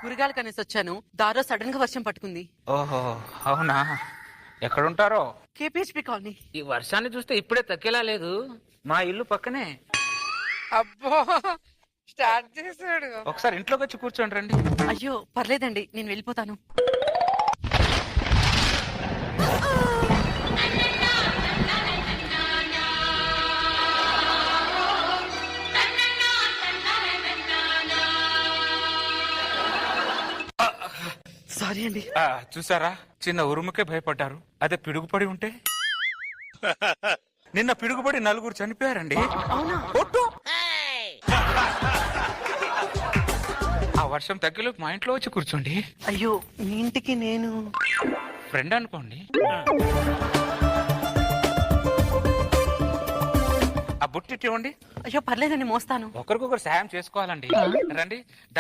కూరగాయలు కనేసి వచ్చాను. దారో సడన్ గా వర్షం పట్టుకుంది. ఓహో అవునా, ఎక్కడుంటారో? కేపీహెచ్పి కాలనీ. ఈ వర్షాన్ని చూస్తే ఇప్పుడే తగ్గేలా లేదు. మా ఇల్లు పక్కనే. అబ్బో స్టార్ట్ చేశాడు. ఒకసారి ఇంట్లోకి వచ్చి కూర్చోండి రండి. అయ్యో పర్లేదండి, నేను వెళ్ళిపోతాను. సారీ అండి. చూసారా, చిన్న ఉరుముకే భయపడ్డారు. అదే పిడుగుపడి ఉంటే నిన్న పిడుగుపడి 4 చనిపోయారండి. అవునా? ఒట్టు. ఆ వర్షం తగ్గలోపు మా ఇంట్లో వచ్చి కూర్చోండి. అయ్యో మీ ఇంటికి నేను ఫ్రెండ్ అనుకోండి. ఆ బుట్టి ఇవ్వండి. అయ్యో పర్లేదండి, మోస్తాను. ఒకరికొకరు సాయం చేసుకోవాలండి. రండి.